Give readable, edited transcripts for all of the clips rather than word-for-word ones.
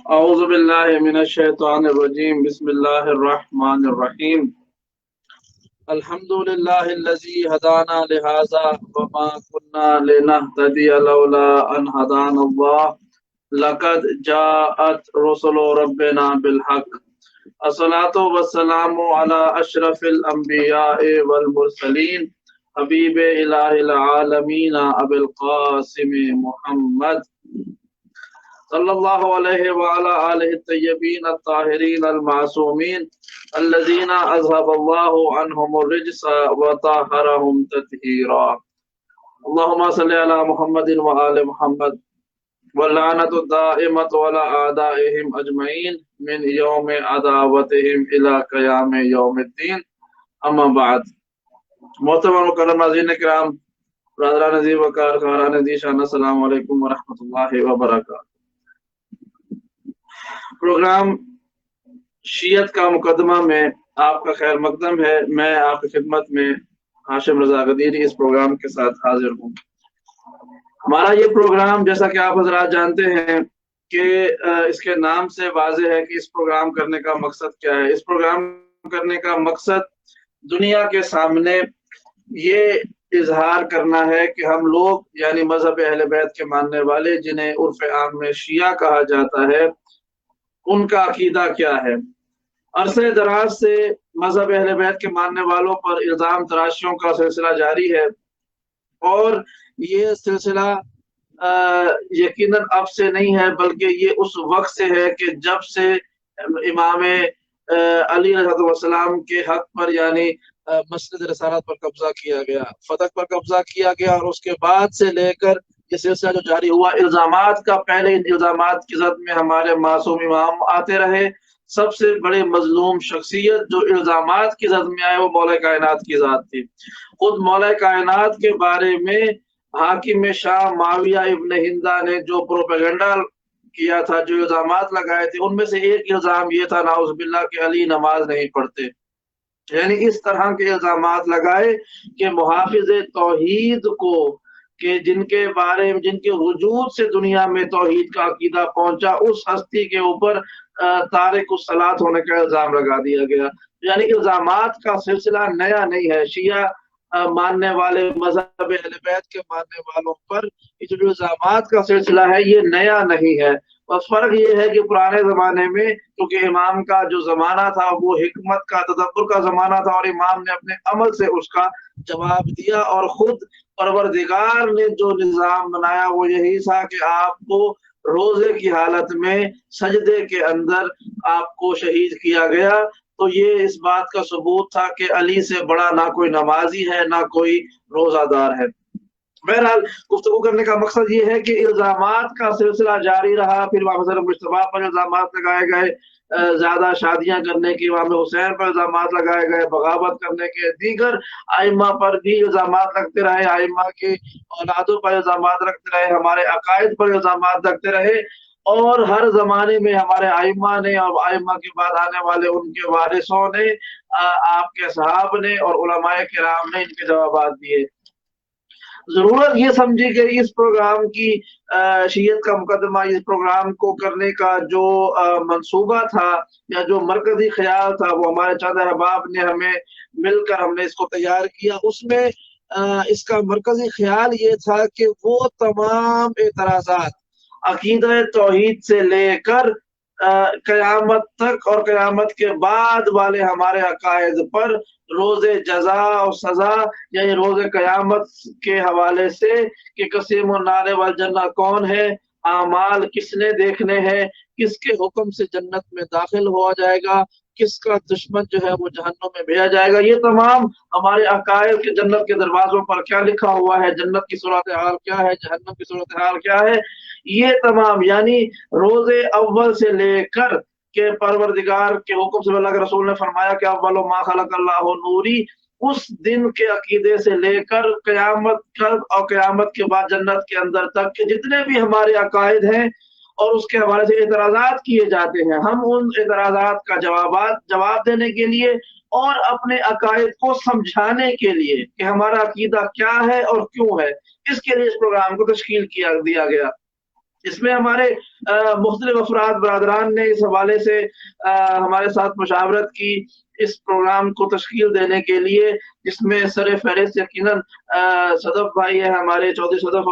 اعوذ باللہ من الشیطان الرجیم بسم اللہ الرحمن الرحیم الحمد للہ الذی ہدانا لہذا وما كنا لنهتدی لولا ان ہدانا اللہ لقد جاءت رسل ربنا بالحق الصلاۃ والسلام علی اشرف الانبیاء والمرسلین حبیب الہ العالمین ابی القاسم محمد صلی اللہ علیہ وعلی آلہ الطیبین الطاہرین المعصومین الذین اذهب اللہ عنہم الرجس وطہرہم تطہیرا اللہم صلی علی محمد وآل محمد واللعنۃ الدائمۃ علی اعدائہم اجمعین من یوم عداوتہم الی قیام یوم الدین اما بعد۔ محترم و مکرم ناظرین کرام، برادران عزیز وقار، خواہران ذیشان، السلام علیکم ورحمۃ اللہ وبرکاتہ۔ پروگرام شیعت کا مقدمہ میں آپ کا خیر مقدم ہے۔ میں آپ کی خدمت میں ہاشم رضا غدیری اس پروگرام کے ساتھ حاضر ہوں۔ ہمارا یہ پروگرام، جیسا کہ آپ حضرات جانتے ہیں کہ اس کے نام سے واضح ہے کہ اس پروگرام کرنے کا مقصد کیا ہے۔ اس پروگرام کرنے کا مقصد دنیا کے سامنے یہ اظہار کرنا ہے کہ ہم لوگ یعنی مذہب اہل بیت کے ماننے والے، جنہیں عرف عام میں شیعہ کہا جاتا ہے، ان کا عقیدہ کیا ہے۔ عرصے دراز سے مذہب اہل بیت کے ماننے والوں پر الزام تراشیوں کا سلسلہ جاری ہے، اور یہ سلسلہ یقیناً اب سے نہیں ہے، بلکہ یہ اس وقت سے ہے کہ جب سے امام علی علیہ السلام کے حق پر یعنی مسجد رسالت پر قبضہ کیا گیا، فتح پر قبضہ کیا گیا، اور اس کے بعد سے لے کر یہ سلسلہ جو جاری ہوا، الزامات کا پہلے الزامات کی زد میں ہمارے معصوم امام آتے رہے۔ سب سے بڑے مظلوم شخصیت جو الزامات کی زد میں آئے وہ مولا کائنات کی ذات تھی۔ خود مولا کائنات کے بارے میں حاکم شام معاویہ ابن ہندہ نے جو پروپیگنڈا کیا تھا، جو الزامات لگائے تھے، ان میں سے ایک الزام یہ تھا نعوذ باللہ کہ علی نماز نہیں پڑھتے۔ یعنی اس طرح کے الزامات لگائے کہ محافظ توحید کو، کہ جن کے بارے میں، جن کے وجود سے دنیا میں توحید کا عقیدہ پہنچا، اس ہستی کے اوپر تارک الصلاۃ ہونے کا الزام لگا دیا گیا۔ یعنی الزامات کا سلسلہ نیا نہیں ہے۔ شیعہ ماننے والے، مذہب اہل بیت کے ماننے والوں پر یہ جو الزامات کا سلسلہ ہے یہ نیا نہیں ہے۔ بس فرق یہ ہے کہ پرانے زمانے میں کیونکہ امام کا جو زمانہ تھا وہ حکمت کا، تدبر کا زمانہ تھا، اور امام نے اپنے عمل سے اس کا جواب دیا، اور خود پروردگار نے جو نظام بنایا وہ یہی تھا کہ آپ کو روزے کی حالت میں سجدے کے اندر آپ کو شہید کیا گیا۔ تو یہ اس بات کا ثبوت تھا کہ علی سے بڑا نہ کوئی نمازی ہے، نہ کوئی روزہ دار ہے۔ بہرحال گفتگو کرنے کا مقصد یہ ہے کہ الزامات کا سلسلہ جاری رہا۔ پھر امام حسن مجتبیٰ پر الزامات لگائے گئے، زیادہ شادیاں کرنے کے، امام حسین پر الزامات لگائے گئے، بغاوت کرنے کے، دیگر ائمہ پر بھی الزامات لگتے رہے، ائمہ کے اولادوں پر الزامات رکھتے رہے، ہمارے عقائد پر الزامات رکھتے رہے، اور ہر زمانے میں ہمارے ائمہ نے اور ائمہ کے بعد آنے والے ان کے وارثوں نے، آپ کے صحابہ نے اور علماء کرام نے ان کے جوابات دیے۔ ضرورت یہ سمجھی گئی اس پروگرام کی، شیعت کا مقدمہ، اس پروگرام کو کرنے کا جو منصوبہ تھا یا جو مرکزی خیال تھا، وہ ہمارے چند احباب نے ہمیں مل کر ہم نے اس کو تیار کیا۔ اس میں اس کا مرکزی خیال یہ تھا کہ وہ تمام اعتراضات عقیدہ توحید سے لے کر قیامت تک اور قیامت کے بعد والے ہمارے عقائد پر روز جزا اور سزا، یعنی روز قیامت کے حوالے سے کہ قسیم النار والجنہ کون ہے، اعمال کس نے دیکھنے ہیں، کس کے حکم سے جنت میں داخل ہوا جائے گا، کس کا دشمن جو ہے وہ جہنم میں بھیجا جائے گا، یہ تمام ہمارے عقائد کے جنت کے دروازوں پر کیا لکھا ہوا ہے، جنت کی صورتحال کیا ہے، جہنم کی صورتحال کیا ہے، یہ تمام یعنی روز اول سے لے کر کہ پروردگار کے حکم سے اللہ کے رسول نے فرمایا کہ اول ما خلق اللہ نوری، اس دن کے عقیدے سے لے کر قیامت کل اور قیامت کے بعد جنت کے اندر تک کے جتنے بھی ہمارے عقائد ہیں اور اس کے حوالے سے اعتراضات کیے جاتے ہیں، ہم ان اعتراضات کا جواب دینے کے لیے اور اپنے عقائد کو سمجھانے کے لیے کہ ہمارا عقیدہ کیا ہے اور کیوں ہے، اس کے لیے اس پروگرام کو تشکیل دیا گیا۔ इसमें हमारे मुख्तलिफ अफराद बरादरान ने इस हवाले से हमारे साथ मुशावरत की इस प्रोग्राम को तश्कील देने के लिए, जिसमें सर फहरिस्त यकीनन सदफ भाई है, हमारे चौधरी सदफ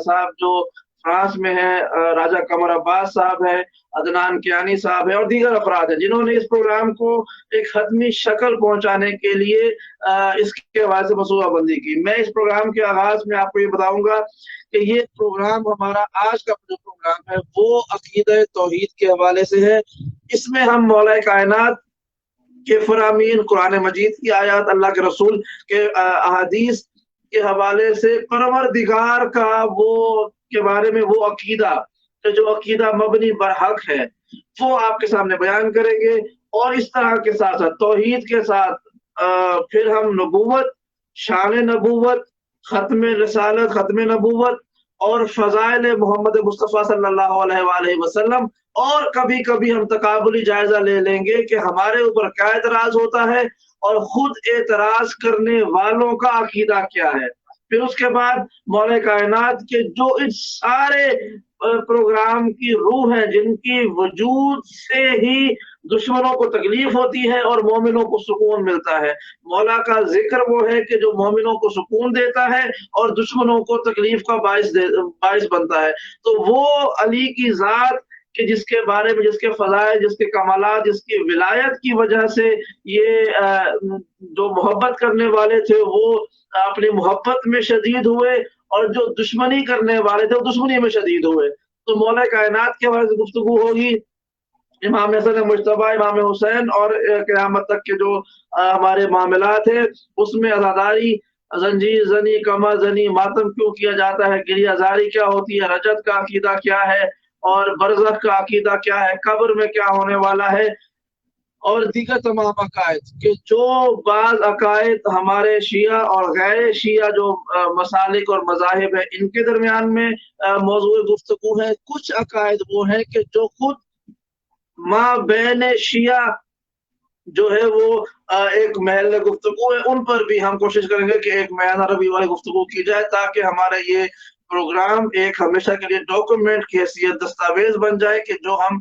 साहब जो फ्रांस में है, राजा कमर अब्बास साहब है, अदनान कियानी साहब है और दीगर अफराद हैं जिन्होंने इस प्रोग्राम को एक हतमी शक्ल पहुंचाने के लिए इसके हवाले से मसूबा बंदी की। मैं इस प्रोग्राम के आगाज में आपको ये बताऊंगा कि ये प्रोग्राम हमारा आज का जो प्रोग्राम है वो अकीदा तौहीद के हवाले से है। इसमें हम मौला कायनात के फरामीन, कुरान मजीद की आयत, अल्लाह के रसूल के अहादीस के हवाले से परवरदिगार का वो के बारे में वो अकीदा, जो अकीदा मबनी बरहक है, वो आपके सामने बयान करेंगे। और इस तरह के साथ साथ तौहीद के साथ फिर हम नबूवत, शान नबूवत, खत्म रसालत, खत्म नबूवत और फजाइल मोहम्मद मुस्तफ़ा सल्लल्लाहु अलैहि वसल्लम, और कभी कभी हम तकाबुली जायजा ले लेंगे कि हमारे ऊपर क्या एतराज होता है और खुद एतराज करने वालों का अकीदा क्या है। फिर उसके बाद मौला कायनात के जो इस सारे प्रोग्राम की रूह है, जिनकी वजूद से ही दुश्मनों को तकलीफ होती है और मोमिनों को सुकून मिलता है। मौला का जिक्र वो है कि जो मोमिनों को सुकून देता है और दुश्मनों को तकलीफ का बाइस बनता है। तो वो अली की जात कि जिसके बारे में, जिसके फजाइल, जिसके कमालात, जिसकी विलायत की वजह से ये जो मोहब्बत करने वाले थे वो अपनी मोहब्बत में शदीद हुए और जो दुश्मनी करने वाले थे वो दुश्मनी में शदीद हुए। तो मौला कायनात के बारे में गुफ्तगू होगी, इमाम हसन मुज्तबा, इमाम हुसैन और क़यामत तक के जो हमारे मामलात है उसमें अज़ादारी, जंजीर जनी, कमर जनी, मातम क्यों किया जाता है, गिरियाजारी क्या होती है, रजत का अकीदा क्या है और बरज़ख का अकीदा क्या है, कब्र में क्या होने वाला है और दीगर तमाम अकायद के जो बाज़ अकायद हमारे शिया और गैर शिया जो मसालिक और मज़ाहिब है इनके दरमियान में मौज़ूए गुफ्तगू है। कुछ अकायद वो है कि जो खुद माँ बैन शिया जो है वो एक महल गुफ्तगू है, उन पर भी हम कोशिश करेंगे कि एक मयाना रबी वाली गुफ्तगू की जाए ताकि हमारा ये प्रोग्राम एक हमेशा के लिए डॉक्यूमेंट की हैसियत, दस्तावेज बन जाए कि जो हम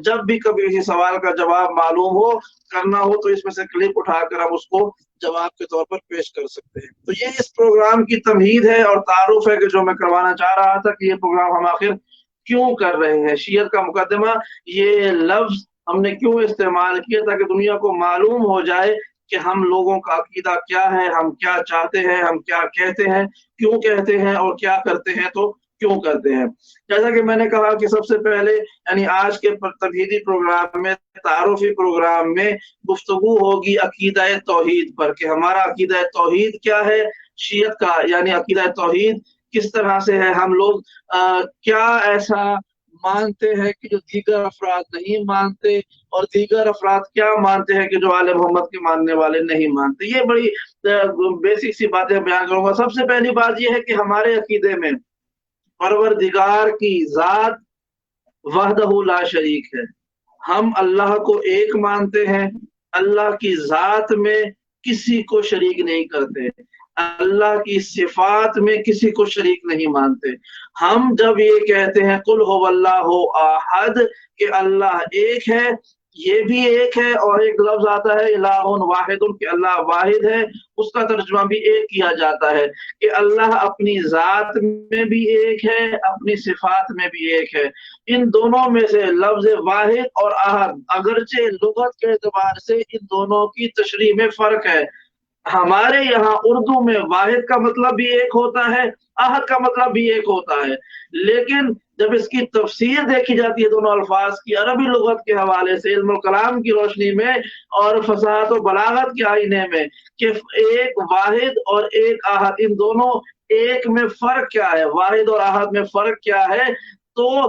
जब भी कभी किसी सवाल का जवाब मालूम हो, करना हो तो इसमें से क्लिप उठाकर हम उसको जवाब के तौर पर पेश कर सकते हैं। तो ये इस प्रोग्राम की तमहीद है और तारुफ है कि जो मैं करवाना चाह रहा था कि ये प्रोग्राम हम आखिर क्यों कर रहे हैं। शियत का मुकदमा, ये लफ्ज हमने क्यों इस्तेमाल किया ताकि दुनिया को मालूम हो जाए कि हम लोगों का अकीदा क्या है, हम क्या चाहते हैं, हम क्या कहते हैं, क्यों कहते हैं और क्या करते हैं तो क्यों करते हैं। जैसा कि मैंने कहा कि सबसे पहले यानी आज के तमहीदी प्रोग्राम में, तारुफी प्रोग्राम में गुफ्तगू होगी अकीदा तौहीद पर कि हमारा अकीदा तौहीद क्या है, शियत का यानी अकीदा तौहीद किस तरह से है, हम लोग क्या ऐसा मानते हैं कि जो दीगर अफराद नहीं मानते और दीगर अफराद क्या मानते हैं कि जो आले मोहम्मद के मानने वाले नहीं मानते। ये बड़ी बेसिक सी बातें बयान करूंगा। सबसे पहली बात यह है कि हमारे अकीदे में परवरदिगार की जात वहदहू ला शरीक है। हम अल्लाह को एक मानते हैं, अल्लाह की जात में किसी को शरीक नहीं करते, अल्लाह की सिफात में किसी को शरीक नहीं मानते। हम जब ये कहते हैं कुल हुवल्लाहु अहद कि अल्लाह एक है, ये भी एक है, और एक लफ्ज आता है इलाहुन वाहिदुन कि अल्लाह वाहिद है, उसका तर्जुमा भी एक किया जाता है कि अल्लाह अपनी जात में भी एक है, अपनी सिफात में भी एक है। इन दोनों में से लफ्ज वाहिद और अहद अगरचे लुगत के एतबार से इन दोनों की तशरीह में फर्क है। हमारे यहाँ उर्दू में वाहिद का मतलब भी एक होता है, अहद का मतलब भी एक होता है, लेकिन जब इसकी तफसीर देखी जाती है दोनों अल्फाज की अरबी लुगत के हवाले से, इल्मुल कलाम की रोशनी में और फसाहत और बलागत के आईने में कि एक वाहिद और एक अहद, इन दोनों एक में फर्क क्या है, वाहिद और अहद में फर्क क्या है। तो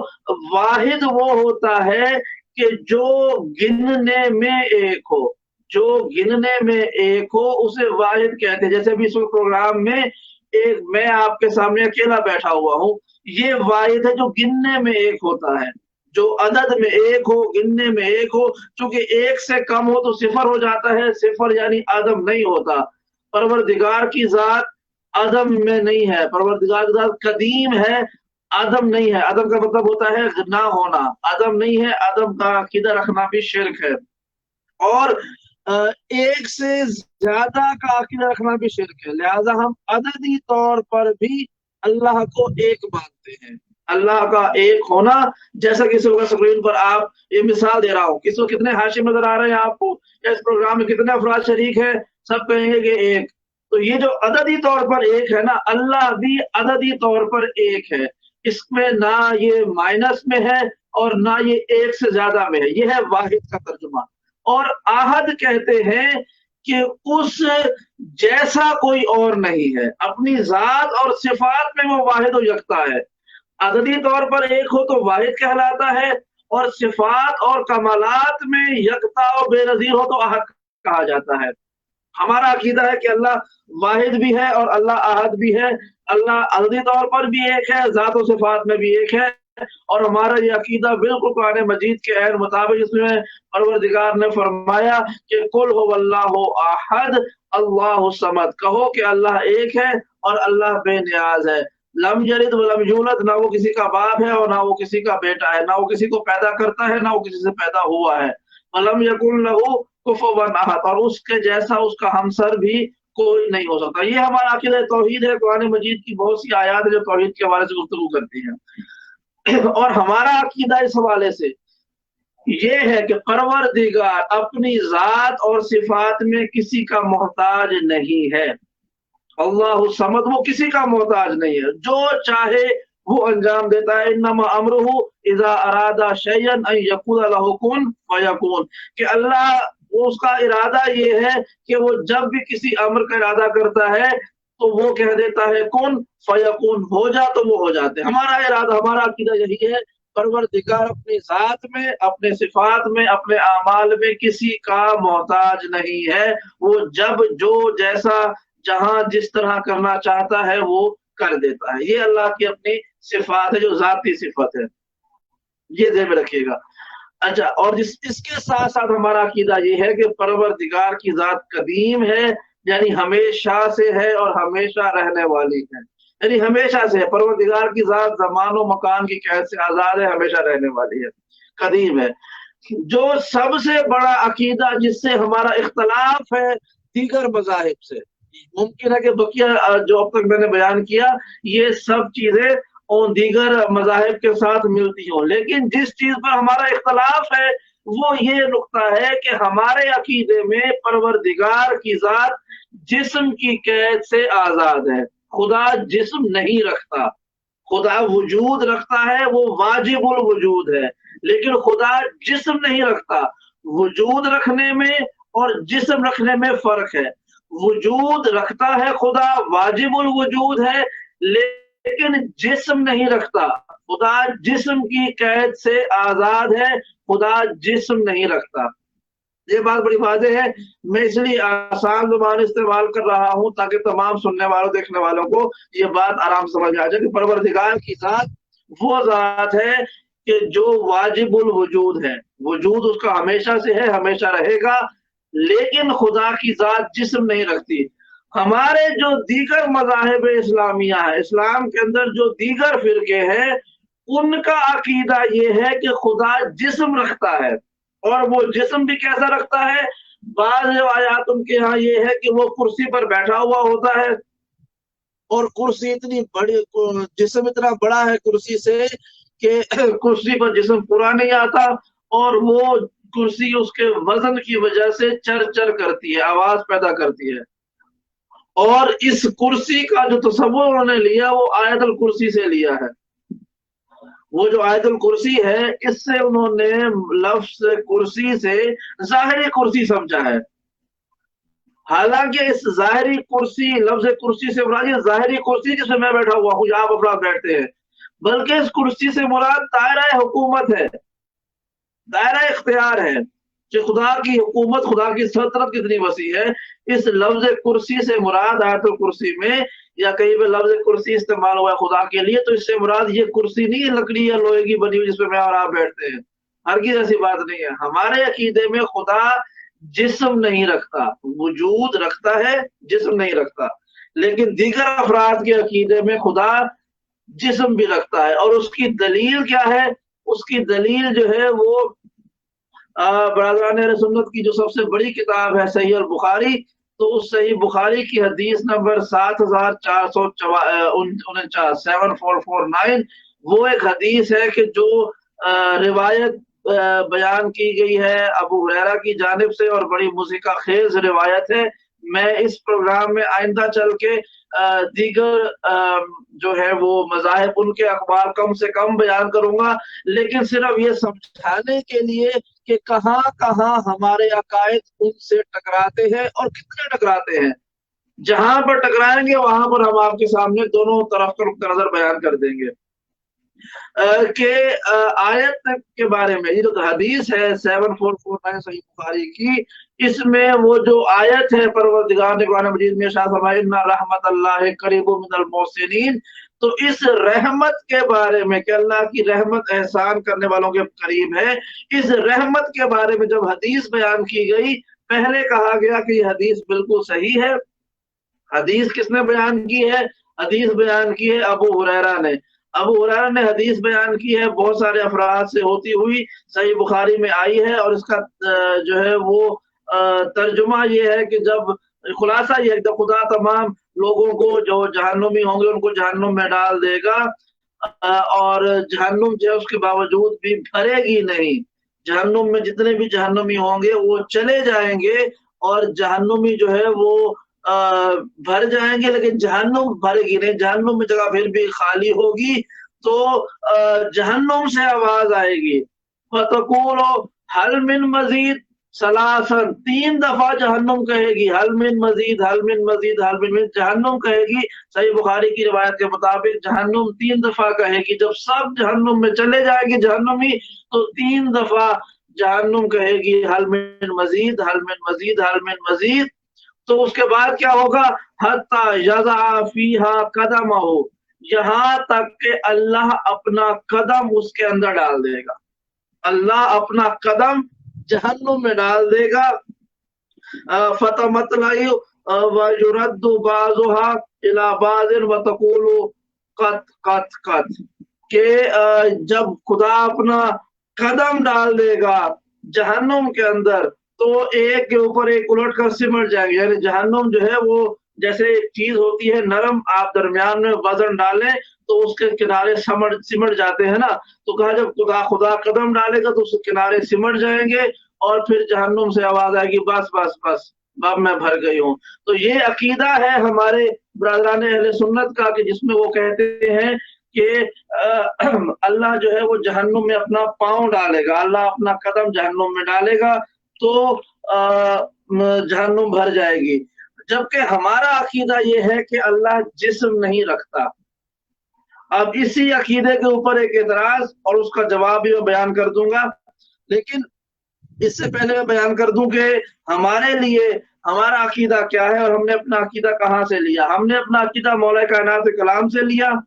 वाहिद वो होता है कि जो गिनने में एक हो, जो गिनने में एक हो उसे वाहिद कहते हैं। जैसे भी इस प्रोग्राम में एक मैं आपके सामने अकेला बैठा हुआ हूँ, ये वाहिद है जो गिनने में एक होता है, जो अदद में एक हो, गिनने में एक हो। क्योंकि एक से कम हो तो सिफर हो जाता है, सिफर यानी आदम नहीं होता। परवरदिगार की जात आदम में नहीं है, परवरदिगार की जात कदीम है, अदम नहीं है। अदम का मतलब होता है ना होना, अदम नहीं है, अदम का अकीदा रखना भी शिर्क है। और एक से ज्यादा का अकीदा रखना भी शिर्क है। लिहाजा हम अददी तौर पर भी अल्लाह को एक मानते हैं। अल्लाह का एक होना, जैसा कि स्क्रीन पर आप ये मिसाल दे रहा हूँ, किसी को कितने हाशिम नजर आ रहे हैं आपको, या इस प्रोग्राम में कितने अफराद शरीक है, सब कहेंगे कि एक। तो ये जो अददी तौर पर एक है ना, अल्लाह भी अददी तौर पर एक है। इसमें ना ये माइनस में है और ना ये एक से ज्यादा में है, ये है वाहिद का तर्जुमा। और आहद कहते हैं कि उस जैसा कोई और नहीं है, अपनी जात और सिफात में वो वाहिद और यकता है। अददी तौर पर एक हो तो वाहिद कहलाता है, और सिफात और कमालात में यकता और बेनजीर हो तो अहद कहा जाता है। हमारा अकीदा है कि अल्लाह वाहिद भी है और अल्लाह अहद भी है। अल्लाह अददी तौर पर भी एक है, ज़ात और सिफात में भी एक है। और हमारा ये अकीदा बिल्कुल कुरान मजीद के ऐन मुताबिक, इसमें परवरदिगार ने फरमाया कि कुल हुवल्लाहु अहद अल्लाहु समद, कहो कि अल्लाह एक है और अल्लाह बेनियाज है। लम यलिद वलम यूलद, ना वो किसी का बाप है और ना वो किसी का बेटा है, ना वो किसी को पैदा करता है ना वो किसी से पैदा हुआ है। वलम यकुन लहू कुफुवन अहद, और उसके जैसा उसका हमसर भी कोई नहीं हो सकता। ये हमारा अकीदा तौहीद है। कुरान मजीद की बहुत सी आयत है जो तौहीद के हवाले से गुफ्तगू करती हैं। और हमारा अकीदा इस हवाले से ये है कि परवरदिगार अपनी जात और सिफात में किसी का मोहताज नहीं है। अल्लाह समद, वो किसी का मोहताज नहीं है, जो चाहे वो अंजाम देता है। इन्नमा अमरुहु इज़ा अरादा शैयन अन यकुल लहु कुन फयकुन, कि अल्लाह, उसका इरादा ये है कि वो जब भी किसी अमर का इरादा करता है तो वो कह देता है कुन फयकुन, हो जा तो वो हो जाते हैं। हमारा इरादा, हमारा अकीदा यही है। परवरदिगार अपनी जात में, अपने सिफात में, अपने आमाल में किसी का मोहताज नहीं है। वो जब जो जैसा जहां जिस तरह करना चाहता है वो कर देता है। ये अल्लाह की अपनी सिफात है, जो जाती सिफत है, ये ध्यान में रखिएगा। अच्छा, और इसके साथ साथ हमारा अकीदा ये है कि परवरदिगार की जात कदीम है, यानी हमेशा से है और हमेशा रहने वाली है। यानी हमेशा से है, परवरदिगार की जात ज़मान और मकान की कैद से आजाद है, हमेशा रहने वाली है, कदीम है। जो सबसे बड़ा अकीदा जिससे हमारा इख्तलाफ है दीगर मज़ाहिब से, मुमकिन है कि बकिया जो अब तक मैंने बयान किया ये सब चीजें और दीगर मज़ाहिब के साथ मिलती हों, लेकिन जिस चीज पर हमारा इख्तलाफ है वो ये नुक्ता है कि हमारे अकीदे में परवरदिगार की जात जिस्म की कैद से आजाद है। खुदा जिस्म नहीं रखता, खुदा वजूद रखता है, वो वाजिबुल वजूद है, लेकिन खुदा जिस्म नहीं रखता। वजूद रखने में और जिस्म रखने में फर्क है। वजूद रखता है खुदा, वाजिबुल वजूद है, लेकिन जिस्म नहीं रखता। खुदा जिस्म की कैद से आजाद है, खुदा जिस्म नहीं रखता। ये बात बड़ी वाज़ेह है। मैं इसलिए आसान ज़ुबान इस्तेमाल कर रहा हूँ ताकि तमाम सुनने वालों, देखने वालों को ये बात आराम समझ आ जाए कि परवरदिगार की जात वो जात है कि जो वाजिबुल वजूद है, वजूद उसका हमेशा से है, हमेशा रहेगा, लेकिन खुदा की जात जिस्म नहीं रखती। हमारे जो दीगर मज़ाहिब इस्लामिया है, इस्लाम के अंदर जो दीगर फिरके हैं, उनका अकीदा ये है कि खुदा जिस्म रखता है, और वो जिस्म भी कैसा रखता है। बाद आयात उनके यहाँ ये है कि वो कुर्सी पर बैठा हुआ होता है, और कुर्सी इतनी बड़ी, जिस्म इतना बड़ा है कुर्सी से कि कुर्सी पर जिस्म पूरा नहीं आता, और वो कुर्सी उसके वजन की वजह से चर चर करती है, आवाज पैदा करती है। और इस कुर्सी का जो तसव्वुर उन्होंने लिया वो आयतुल कुर्सी से लिया है। वो जो आयतुल कुर्सी है, इससे उन्होंने लफ्ज़ कुर्सी से ज़ाहिरी कुर्सी समझा है। हालांकि इस ज़ाहिरी कुर्सी, लफ्ज़ कुर्सी से मुराद ज़ाहिरी कुर्सी जिसमें मैं बैठा हुआ हूँ, यहाँ अफराद बैठते हैं, बल्कि इस कुर्सी से मुराद दायरा हुकूमत है, दायरा इख्तियार है कि खुदा की हुकूमत, खुदा की सल्तनत कितनी वसी है। इस लफ्ज़ कुर्सी से मुराद आयतुल कुर्सी में, या कहीं पे लफ्ज़ कुर्सी इस्तेमाल हुआ है खुदा के लिए, तो इससे मुराद ये कुर्सी नहीं है लकड़ी या लोहे की बनी हुई जिसपे मैं और आप बैठते हैं। हरगिज़ ऐसी बात नहीं है। हमारे अकीदे में खुदा जिस्म नहीं रखता, वजूद रखता है, जिस्म नहीं रखता। लेकिन दीगर अफराद के अकीदे में खुदा जिस्म भी रखता है। और उसकी दलील क्या है? उसकी दलील जो है वो बरादरान अहले सुन्नत की जो सबसे बड़ी किताब है सही अल बुखारी, तो उस सही बुखारी की हदीस नंबर 7449 7449, वो एक हदीस है कि जो रिवायत बयान की गई है अबू हुरैरा की जानिब से, और बड़ी मुज़िका खेज रिवायत है। मैं इस प्रोग्राम में आइंदा चल के दीगर जो है वो मज़ाहिब उनके अखबार कम से कम बयान करूंगा, लेकिन सिर्फ ये समझाने के लिए कि कहाँ कहाँ हमारे अकायद उनसे टकराते हैं और कितने टकराते हैं। जहां पर टकराएंगे वहां पर हम आपके सामने दोनों तरफ का नुक्ता नजर बयान कर देंगे। के आयत के बारे में, ये जो हदीस है 7449 सही बुखारी की, इसमें वो जो आयत है परवरदिगार ने कुरान मजीद में इरशाद फरमाया इन्ना रहमतल्लाहि करीबुम मिनल मोहसिनीन, तो इस रहमत के बारे में कि अल्लाह की रहमत एहसान करने वालों के करीब है, इस रहमत के बारे में जब हदीस बयान की गई, पहले कहा गया कि ये हदीस बिल्कुल सही है। हदीस किसने बयान की है? हदीस बयान की है अबू हुरैरा ने। अबू हुरैरा ने हदीस बयान की है, बहुत सारे अफराद से होती हुई सही बुखारी में आई है, और इसका जो है वो तर्जुमा ये है कि जब खुलासा ये है, जब खुदा तमाम लोगों को जो जहन्नुमी होंगे उनको जहन्नुम में डाल देगा, और जहन्नुम जो है उसके बावजूद भी भरेगी नहीं। जहन्नुम में जितने भी जहन्नुमी होंगे वो चले जाएंगे, और जहन्नुमी जो है वो भर जाएंगे, लेकिन जहन्नुम भरेगी नहीं। जहन्नुम में जगह फिर भी खाली होगी, तो जहन्नुम से आवाज आएगी, फतकूलो हल मिन मजीद सलासन, 3 दफा जहन्नुम कहेगी, हल मिन मजीद, हल मिन मजीद, हल मिन मजीद, जहन्नुम कहेगी। सही बुखारी की रिवायत के मुताबिक जहन्नुम 3 दफा कहेगी। जब सब जहन्नुम में चले जाएंगे जहन्नुमी, तो 3 दफा जहन्नुम कहेगी हल मिन मजीद, हल मिन मजीद, हल मिन मजीद। तो उसके बाद क्या होगा? हत्ता यज़ा फीहा कदमहु, यहाँ तक के अल्लाह अपना कदम उसके अंदर डाल देगा। अल्लाह अपना कदम जहन्नुम में डाल देगा। फतमतलयु व युरद्दु बाज़ुहा इला बाज़िन व तक़ूलु कत कत कत, के जब खुदा अपना कदम डाल देगा जहन्नुम के अंदर, तो एक के ऊपर एक उलट कर सिमट जाएंगे। यानी जहन्नुम जो है वो जैसे चीज होती है नरम, आप दरमियान में वजन डालें तो उसके किनारे सिमट जाते हैं ना, तो कहा जब खुदा कदम डालेगा तो उसके किनारे सिमट जाएंगे, और फिर जहन्नुम से आवाज आएगी बस बस बस, अब मैं भर गई हूँ। तो ये अकीदा है हमारे बरादरान अहले सुन्नत का, कि जिसमें वो कहते हैं कि अल्लाह जो है वो जहन्नुम में अपना पांव डालेगा, अल्लाह अपना कदम जहन्नुम में डालेगा, तो जहन्नुम भर जाएगी। जबकि हमारा अकीदा ये है कि अल्लाह जिस्म नहीं रखता। अब इसी अकीदे के ऊपर एक एतराज और उसका जवाब भी मैं बयान कर दूंगा, लेकिन इससे पहले मैं बयान कर दूं कि हमारे लिए हमारा अकीदा क्या है और हमने अपना अकीदा कहाँ से लिया। हमने अपना अकीदा मौला कायनात के कलाम से लिया,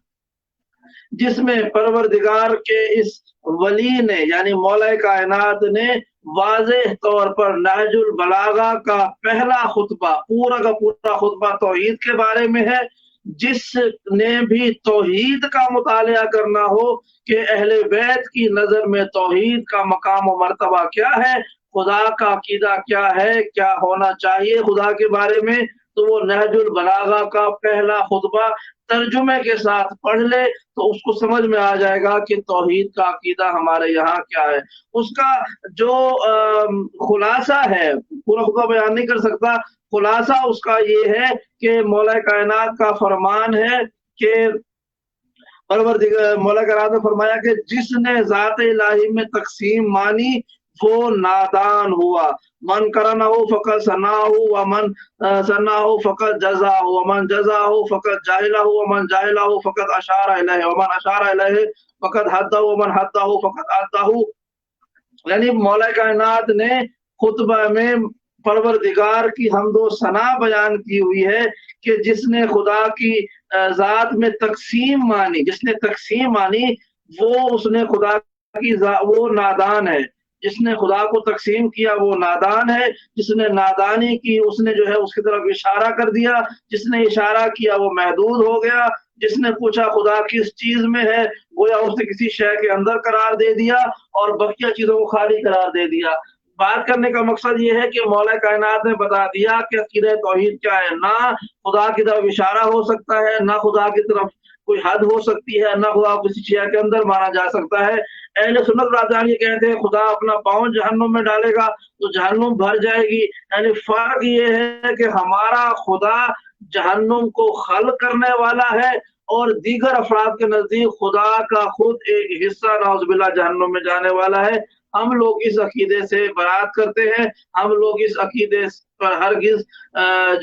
जिसमें परवरदिगार के इस वली ने यानी मौला कायनात ने वाज़ेह तौर पर नहजुल बलागा का पहला खुतबा, पूरा का पूरा खुतबा तौहीद के बारे में है। जिसने भी तौहीद का मुतालिया करना हो कि अहले बैत की नजर में तौहीद का मकाम और मर्तबा क्या है, खुदा का अकीदा क्या है, क्या होना चाहिए खुदा के बारे में, तो वो नहजुल बलागा का पहला खुतबा तर्जुमे के साथ पढ़ ले तो उसको समझ में आ जाएगा कि तौहीद का अकीदा हमारे यहाँ क्या है। उसका जो खुलासा है, पूरा खुतबा बयान नहीं कर सकता, खुलासा उसका ये है कि मौला कायनात का फरमान है कि परवरदिगार मौला कायनात ने फरमाया कि जिसने ज़ात इलाही में तकसीम मानी वो नादान हुआ। मन करनाहु फकत सनाहु व मन सनाहु फकत जज़ाहु व मन जज़ाहु फकत जाहिलहु व मन जाहिलहु फकत अशारा इलैहि व मन अशारा इलैहि फकत हद्दहु व मन हद्दहु फकत अद्दहु। यानी मौला कायनात ने खुतबा में परवरदिगार की हमदो सना बयान की हुई है कि जिसने खुदा की जात में तकसीम मानी, जिसने तकसीम मानी वो उसने खुदा की वो नादान है। जिसने खुदा को तकसीम किया वो नादान है। जिसने नादानी की उसने जो है उसकी तरफ इशारा कर दिया, जिसने इशारा किया वो महदूद हो गया। जिसने पूछा खुदा किस चीज में है, गोया उसने किसी शय के अंदर करार दे दिया और बकिया चीजों को खाली करार दे दिया। बात करने का मकसद ये है कि मौला कायनात ने बता दिया कि अकीदे तौहीद क्या है। ना खुदा की तरफ इशारा हो सकता है, ना खुदा की तरफ कोई हद हो सकती है, ना खुदा किसी शय के अंदर माना जा सकता है। अहले सुन्नत राजान ये कहते हैं खुदा अपना पाँव जहन्नुम में डालेगा तो जहन्नुम भर जाएगी। यानी फर्क ये है कि हमारा खुदा जहन्नुम को खल करने वाला है और दीगर अफराद के नजदीक खुदा का खुद एक हिस्सा नाउज़ुबिल्लाह जहन्नुम में जाने वाला है। हम लोग इस अकीदे से बरात करते हैं। हम लोग इस अकीदे पर हरगिज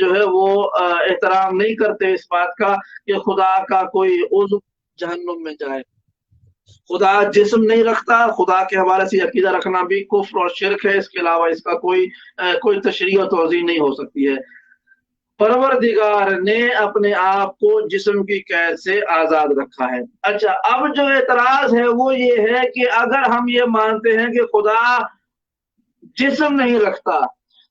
जो है वो एहतराम नहीं करते इस बात का कि खुदा का कोई उज़्व जहन्नुम में जाए। खुदा जिस्म नहीं रखता, खुदा के हवाले से अकीदा रखना भी कुफ्र और शिरक है। इसके अलावा इसका कोई तशरीह और तौज़ीह नहीं हो सकती है। परवरदिगार ने अपने आप को जिस्म की कैद से आजाद रखा है। अच्छा, अब जो एतराज है वो ये है कि अगर हम ये मानते हैं कि खुदा जिस्म नहीं रखता,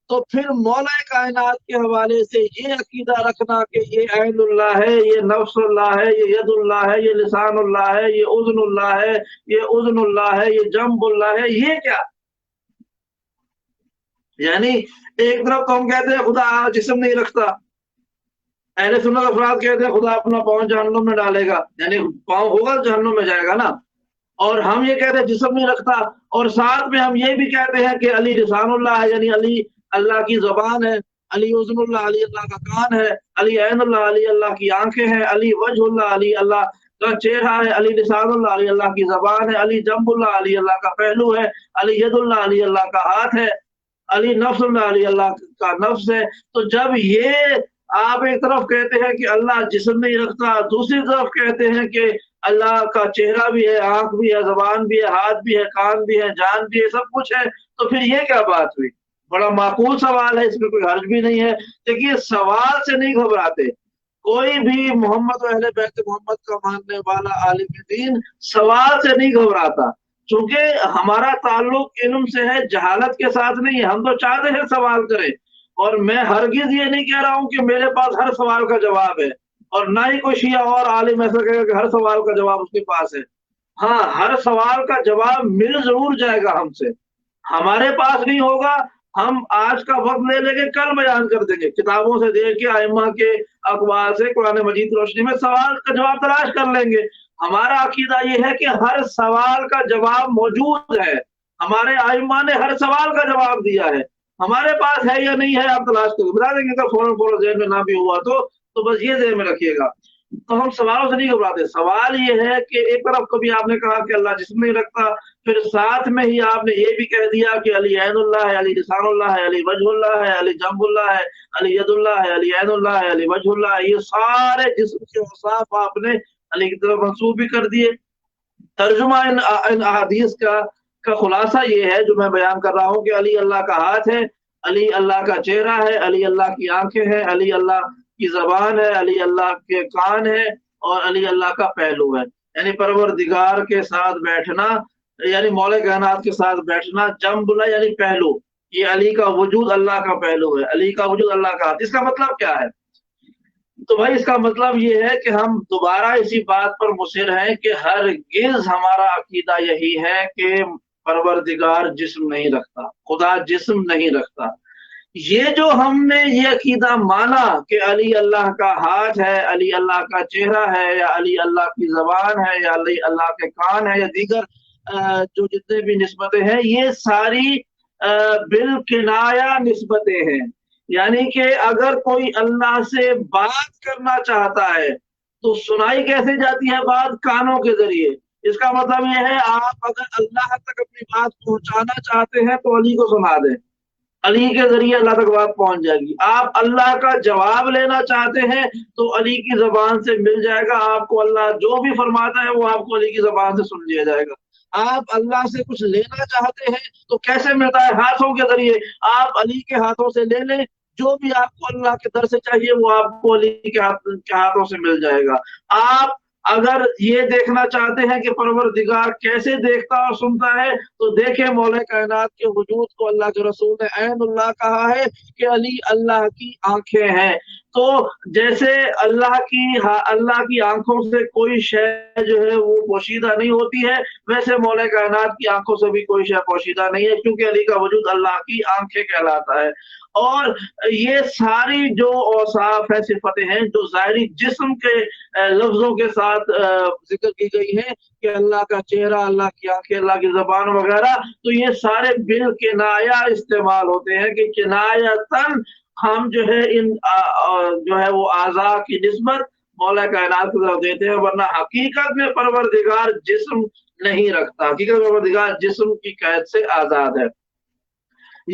तो फिर मौला कायनात के हवाले से ये अकीदा रखना कि ये ऐनुल्लाह है, ये नफ्सुल्लाह है, ये यदुल्लाह है, ये लिसानुल्लाह है, ये उज़्नुल्लाह है, ये उज़्नुल्लाह है, ये जंबुल्लाह है, ये क्या? यानी एक तरफ तो हम कहते हैं खुदा जिस्म नहीं रखता, अहले सुन्नत अफराद कहते हैं खुदा अपना पाँव जहन्नुम में डालेगा, यानी पाँव होगा जहन्नुम में जाएगा ना। और हम ये कहते हैं जिस्म नहीं रखता, और साथ में हम ये भी कहते हैं कि अली लिसानुल्लाह है, यानी अली अल्लाह की ज़बान है, अली उज़्नुल्लाह अली अल्लाह का कान है, अली ऐनुल्लाह अली अल्लाह की आंखें हैं, अली वजहुल्लाह अली अल्लाह का चेहरा है, अली लिसानुल्लाह अली अल्लाह की ज़बान है, अली जंबुल्लाह अली अल्लाह का पहलू है, अली यदुल्लाह अली अल्लाह का हाथ है, अली नफ्सुल्लाह अली अल्लाह का नफ्स है। तो जब ये आप एक तरफ कहते हैं कि अल्लाह जिस्म नहीं रखता, दूसरी तरफ कहते हैं कि अल्लाह का चेहरा भी है, आंख भी है, जबान भी है, हाथ भी है, कान भी है, जान भी है, सब कुछ है, तो फिर ये क्या बात हुई? बड़ा माकूल सवाल है, इसमें कोई हर्ज भी नहीं है। देखिए, सवाल से नहीं घबराते कोई भी। मोहम्मद और अहले बैत मोहम्मद का मानने वाला आलिम दीन सवाल से नहीं घबराता, क्योंकि हमारा ताल्लुक इल्म से है, जहालत के साथ नहीं है। हम तो चाहते हैं सवाल करें, और मैं हरगिज ये नहीं कह रहा हूं कि मेरे पास हर सवाल का जवाब है, और ना ही कोई शिया और आलिम ऐसा कहेगा कि हर सवाल का जवाब उसके पास है। हाँ, हर सवाल का जवाब मिल जरूर जाएगा हमसे, हमारे पास नहीं होगा। हम आज का वक्त ले लेंगे, कल बयान कर देंगे, किताबों से देख के, आइम्मा के अखबार से, कुरान मजीद की रोशनी में सवाल का जवाब तलाश कर लेंगे। हमारा अकीदा ये है कि हर सवाल का जवाब मौजूद है, हमारे आइम्मा ने हर सवाल का जवाब दिया है। हमारे पास है या नहीं है, आप तलाश करो, बता देंगे। अगर फौरन जेहन में ना भी हुआ तो बस ये जेहन में रखिएगा। तो हम सवालों से नहीं घबराते। सवाल ये है कि एक तरफ कभी आपने कहा कि अल्लाह जिस्म नहीं रखता, फिर साथ में ही आपने ये भी कह दिया कि अली ऐनुल्लाह है, अली लिसानुल्लाह है, अली वजहुल्लाह है, अली जंबुल्लाह है, अली यदुल्लाह है, अली ऐनुल्लाह है, अली वजहुल्लाह है। ये सारे जिस्म के औसाफ आपने अली की तरफ मंसूब भी कर दिए। तर्जुमा इन अहादीस का खुलासा ये है जो मैं बयान कर रहा हूँ कि अली अल्लाह का हाथ है, अली अल्लाह का चेहरा है, अली अल्लाह की आंखें हैं, अली अल्लाह की जबान है, अली अल्लाह के कान है, और अली अल्लाह का पहलू है। यानी परवरदिगार के साथ बैठना, यानी मौला कायनात के साथ बैठना, जंबुला यानी पहलू, ये अली का वजूद अल्लाह का पहलू है, अली का वजूद अल्लाह का हाथ। इसका मतलब क्या है? तो भाई इसका मतलब ये है कि हम दोबारा इसी बात पर मुसिर हैं कि हरगिज हमारा अकीदा यही है कि परवरदिगार जिस्म नहीं रखता, खुदा जिस्म नहीं रखता। ये जो हमने ये अकीदा माना कि अली अल्लाह का हाथ है, अली अल्लाह का चेहरा है, या अली अल्लाह की जबान है, या अली अल्लाह के कान है, या दीगर जो जितने भी निस्बतें हैं, ये सारी बिल किनाया निस्बतें हैं। यानी कि अगर कोई अल्लाह से बात करना चाहता है तो सुनाई कैसे जाती है बात? कानों के जरिए। इसका मतलब यह है, आप अगर अल्लाह तक अपनी बात पहुंचाना चाहते हैं तो अली को सुना दें, अली के जरिए अल्लाह तक बात पहुंच जाएगी। आप अल्लाह का जवाब लेना चाहते हैं तो अली की जबान से मिल जाएगा, आपको अल्लाह जो भी फरमाता है वो आपको अली की जबान से सुन लिया जाएगा। आप अल्लाह से कुछ लेना चाहते हैं तो कैसे मिलता है? हाथों के जरिए। आप अली के हाथों से ले लें, जो भी आपको अल्लाह के दर से चाहिए वो आपको अली के हाथों से मिल जाएगा। आप अगर ये देखना चाहते हैं कि परवरदिगार कैसे देखता और सुनता है, तो देखें मौला कायनात के वजूद को। अल्लाह के रसूल ने ऐनुल्लाह कहा है कि अली अल्लाह की आंखें हैं। تو جیسے اللہ کی آنکھوں سے کوئی شے جو ہے وہ پوشیدہ نہیں ہوتی ہے، ویسے مولا کائنات کی آنکھوں سے بھی کوئی شے پوشیدہ نہیں ہے، کیونکہ علی کا وجود اللہ کی آنکھیں کہلاتا ہے۔ اور یہ ساری جو اوصاف ہیں، صفتیں ہیں، جو ظاہری جسم کے لفظوں کے ساتھ ذکر کی گئی ہیں کہ اللہ کا چہرہ، اللہ کی آنکھیں، اللہ کی زبان وغیرہ، تو یہ سارے بالکنایہ استعمال ہوتے ہیں کہ کنایتاً ہم جو ہے جو ہے وہ اعضاء کی نسبت مولا کائنات کو دیتے ہیں، ورنہ حقیقت میں پروردگار جسم نہیں رکھتا، حقیقت میں پروردگار جسم کی قید سے آزاد ہے۔